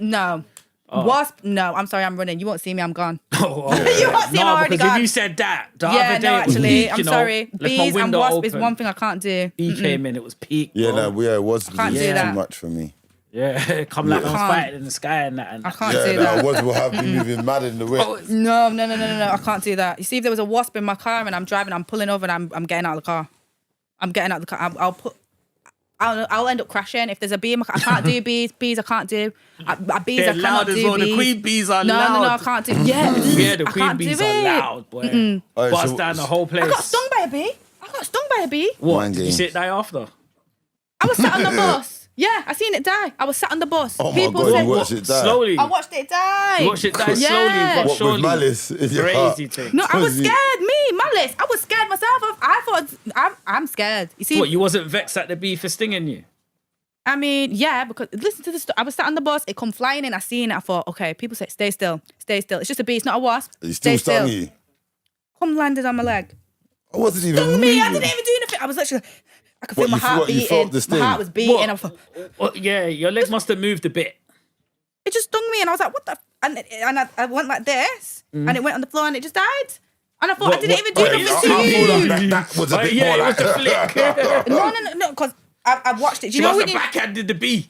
No. Oh. Wasp, no. I'm sorry, I'm running. You won't see me, I'm gone. Oh, You won't see me, I'm already because gone. if you said that the other Yeah, day, no, it was actually, peak, I'm you know, sorry. left my Bees and window Wasp open. is one thing I can't do. He came in, it was peak. Yeah, bro. no, yeah, it was can't do that. too much for me. Yeah, come like I was can't. fighting in the sky and that. And I can't Yeah, do no, that. it was will have me moving mad in the whip. No, I can't do that. You see, if there was a wasp in my car and I'm driving, I'm pulling over and I'm getting out of the car. I'm getting out of the car. I'll end up crashing. If there's a bee in my car, I can't do bees. Bees I can't do. Bees they're I cannot loud as do well. bees. The queen bees are no, loud. No, I can't do. Yeah, Yeah, the I queen can't do bees it. are loud, boy. Alright, Bust so- down the whole place. I got stung by a bee. What? Mind Did you games. see it die after? I was sat on the bus. Yeah, I seen it die. I was sat on the bus. Oh my People God, said, you watched it die? Slowly. I watched it die. You watched it die slowly, Yeah. but What, surely. with malice in your heart? Crazy thing. No, I was Cause you- scared. Malice. I was scared myself. I thought I'm scared. You see, What, you wasn't vexed at the bee for stinging you? I mean, yeah, because listen to this. I was sat on the bus. It come flying in. I seen it. I thought, okay. People say, stay still. It's just a bee. It's not a wasp. He Stay still stung you. Come landed on my leg. I wasn't even Stung me. I moving. didn't even do anything. I was literally. I could feel What, my you heart felt- you beating. felt the sting? My heart was beating. What? I thought, Well, yeah, your leg must have moved a bit. it just stung me, and I was like, what the? And I went like this, and it went on the floor, and it just died. And I thought, I didn't even do Wait, nothing I to feel you. like that was a bit yeah, more it like... was the flick. No, because I watched it. Do She you know must when have you? backhanded the bee.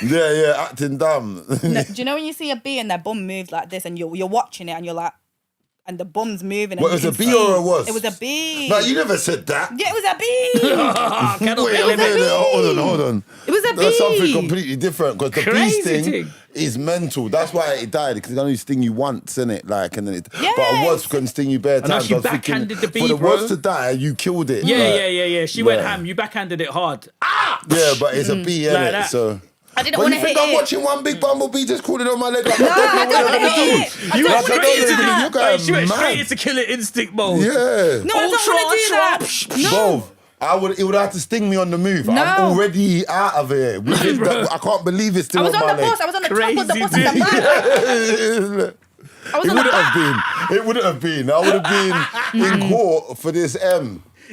yeah, acting dumb. No, do you know when you see a bee and their bum moves like this, and you're watching it, and you're like, and the bum's moving. And What, it was you a can bee see- or a wasp? It was a bee. No, you never said that. Yeah, it was a bee. Cannot Wait, believe it. hold on. It was a bee. That's something completely different because the bee Crazy sting thing. is mental. That's why it died because it only sting you once, innit? Like, and then it. But a Yes. wasp can sting you bare now times. she I was thinking, backhanded the bee, for the bro. wasp to die, you killed it. Yeah, like, yeah. She went yeah. ham. You backhanded it hard. Ah! Yeah, but it's a bee, Like innit? that. So. I didn't But want you to hit think I'm it. watching one big bumblebee just crawling on my leg like I don't what wanna am I hit doing? it. I You don't went wanna straight do into that. You guys She went mad. straight into killing instinct mode. Yeah. No, I don't want to do that. No. Bro, it would have to sting me on the move. I'm No. already out of here. I can't believe it's still I was on the my leg. bus. I was on the top of the Crazy bus at the back. I was It on the wouldn't back. have been. It wouldn't have been. I would have been in court for this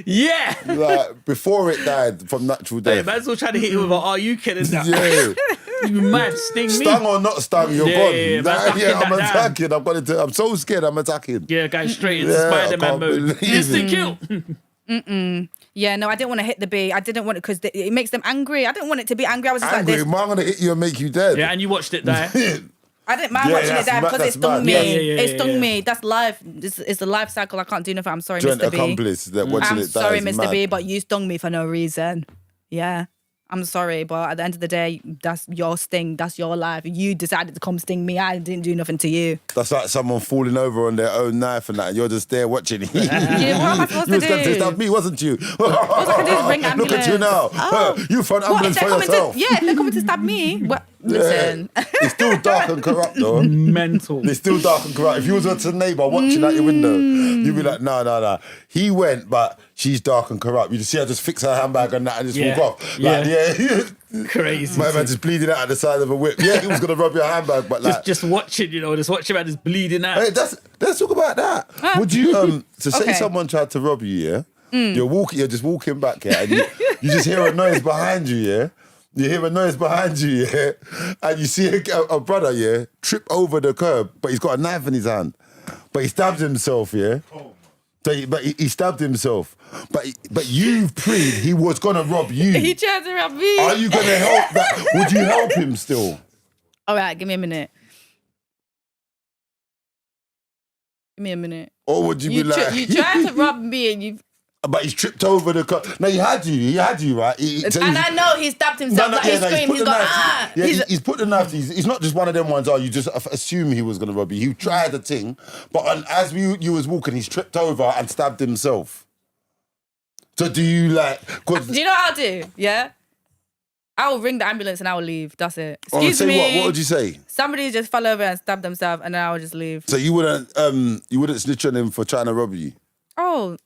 Yeah. like before it died from natural Hey, death. man's all trying to hit you with an "Are you kidding?" That Yeah, you mad sting me. stung or not stung, you're Yeah, gone. yeah, man's Nah, ducking yeah, I'm that down. attacking. I'm going to. I'm so scared. I'm attacking. Yeah, going straight into Yeah, I Spider-Man can't mode. believe Instant it. kill. Yeah, no, I didn't want to hit the bee. I didn't want it because it makes them angry. I didn't want it to be angry. I was just Angry, like this. man, I'm gonna hit you and make you dead. Yeah, and you watched it die. I didn't mind Yeah, watching it that's die mad, because that's it stung mad. me. Yeah, It stung yeah. me. That's life. It's the life cycle. I can't do nothing. I'm sorry, Joint Mr. B. accomplice that watching I'm it die sorry, is Mr. mad. B, but you stung me for no reason. Yeah. I'm sorry, but at the end of the day, that's your sting. That's your life. You decided to come sting me. I didn't do nothing to you. That's like someone falling over on their own knife and that, and you're just there watching it. Yeah, what am I supposed You to was going to do? stab me, wasn't you? All I can do is ring Look at you ambulance. now. Oh. You found What, ambulance if for they're coming yourself. to, yeah, if they're coming to stab me, well, listen. It's still dark and corrupt though. Mental. It's still dark and corrupt. If you was a neighbour watching out your window, you'd be like, no. He went, but she's dark and corrupt. You just see her just fix her handbag and that and just Yeah. walk off. Like, yeah. Crazy. My man just bleeding out at the side of a whip. Yeah, he was going to rob your handbag, but like... Just watching, just watching man just bleeding out. Hey, let's talk about that. Would you so say Okay. someone tried to rob you, yeah? You're just walking back, yeah, and you just hear a noise behind you, yeah? You hear a noise behind you, yeah? And you see a brother, yeah, trip over the curb, but he's got a knife in his hand. But he stabbed himself, yeah? But he stabbed himself. But you've prayed he was gonna rob you. He tried to rob me. Are you gonna help that? Would you help him still? All right, give me a minute. Give me a minute. Or would you be like... You tried to rob me and you... But he's tripped over the car. No, he had you, right? So And he's- I know he stabbed himself. Like, he screamed, put he's the gone, knife- ah! Yeah, He's- he's put the knife. He's not just one of them ones. You just assume he was going to rob you. He tried the thing, but as you was walking, he's tripped over and stabbed himself. So do you like? Do you know what I'll do? Yeah? I will ring the ambulance and I will leave. That's it. Excuse say me. what would you say? Somebody just fell over and stabbed themselves and then I will just leave. So you wouldn't snitch on him for trying to rob you? Oh,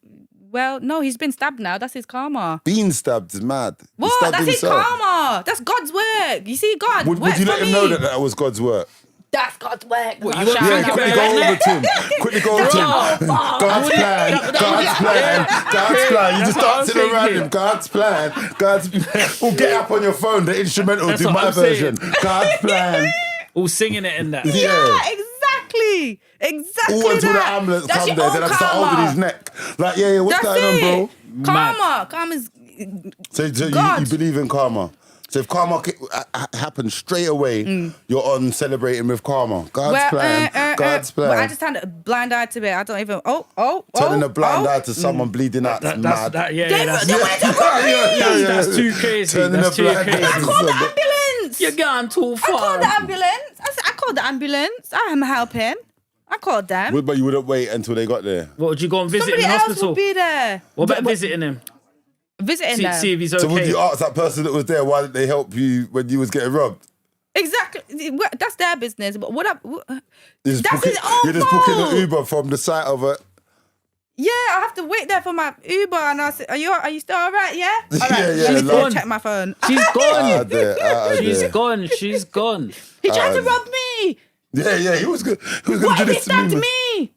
well, no, he's been stabbed now. That's his karma. Being stabbed is mad. He What? stabbed That's his himself. karma. That's God's work. You see, God Would works you for let him me. know that was God's work? That's God's work. What, I'll you want- shout Yeah, out. quickly go over to him. Quickly go over to him. God's plan. God's plan. God's plan. You just That's what I'm dancing around thinking. him. God's plan. God's. We'll get up on your phone. The instrumental. That's Do what my I'm saying. version. God's plan. All singing it in that. Yeah, exactly. All until the that. ambulance That's come your there, own then I start karma. holding his neck. Like, yeah, what's That's going on, bro? Karma. Karma's So God. you believe in karma. So if karma happens straight away, you're on celebrating with karma. God's plan. God's plan. But I just turned a blind eye to it. I don't even. Turning a blind eye to someone bleeding out. That's mad. That's too crazy. Turning That's a too blind eye crazy. to Call the someone. ambulance. You're gone too I called far. the ambulance. I called the ambulance. I'm helping. I called them. But you wouldn't wait until they got there. What, would you go and visit Somebody in the else hospital? would be there. What about visiting him? Visiting them. See if he's okay. So would you ask that person that was there, why didn't they help you when you was getting robbed? Exactly. That's their business. But that's You're his own You're just booking fault. an Uber from the site of a... Yeah, I have to wait there for my Uber, and I said, "Are you still all right? Yeah, all right. Yeah, Let me like- go check my phone." She's gone. She's She's gone. He tried to rob me. Yeah, he was good. He was What going to if do he this to stabbed me. me?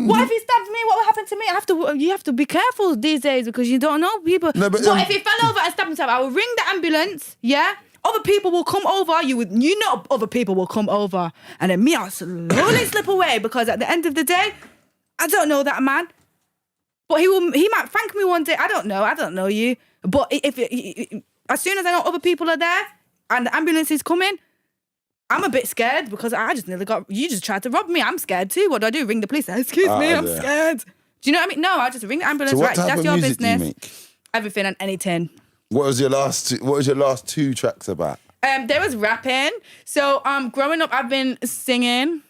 What if he stabbed me? What will happen to me? You have to be careful these days because you don't know people. No, but, what if he fell over and stabbed himself? I will ring the ambulance. Yeah. Other people will come over. Other people will come over, and then me, I'll slowly slip away because at the end of the day, I don't know that man. But he might thank me one day. I don't know you. But if as soon as I know other people are there and the ambulance is coming, I'm a bit scared because I just nearly you just tried to rob me. I'm scared too. What do? Ring the police. Excuse me, I'm scared. Do you know what I mean? No, I'll just ring the ambulance. So what right, type that's of your music business. do you make? Everything and anything. What was your last two tracks about? There was rapping. So growing up, I've been singing.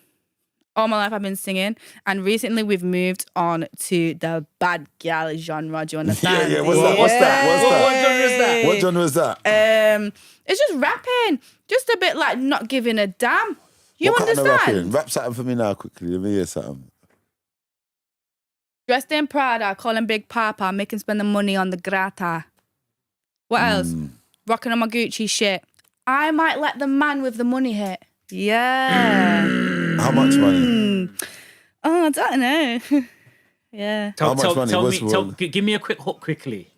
All my life I've been singing, and recently we've moved on to the bad gal genre. Do you understand? Yeah. What's that? What genre is that? What genre is that? It's just rapping, just a bit like not giving a damn. You what understand? Kind of rapping? Rap something for me now, quickly. Let me hear something. Dressed in Prada, call him Big Papa, make him spend the money on the grata. What else? Rocking on my Gucci shit. I might let the man with the money hit. Yeah. How much money? Oh, I don't know. Yeah. How much money? Give me a quick hook quickly.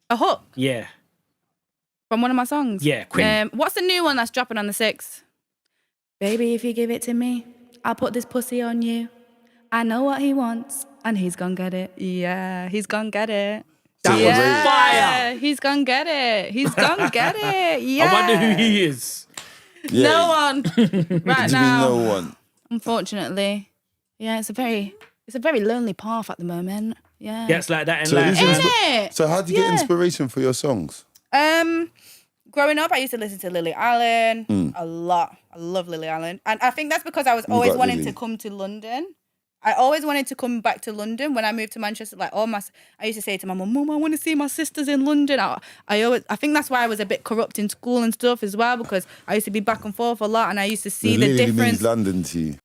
A hook Yeah. from one of my songs. Yeah, quick. What's the new one that's dropping on the 6th? Baby, if you give it to me, I'll put this pussy on you. I know what he wants, and he's gonna get it. Yeah, he's gonna get it. That Yeah, fire. he's gonna get it. He's gonna get it. Yeah. I wonder who he is. Yeah. No one right What do you mean now. no one? Unfortunately, yeah, it's a very lonely path at the moment. Yeah. Gets like that in So, life. who's Innit? so how do you get Yeah. inspiration for your songs? Growing up, I used to listen to Lily Allen a lot. I love Lily Allen, and I think that's because I was always got wanting Lily. to come to London. I always wanted to come back to London when I moved to Manchester. Like I used to say to my mum, I want to see my sisters in London. I think that's why I was a bit corrupt in school and stuff as well, because I used to be back and forth a lot, and I used to see the Lily difference. means London to you.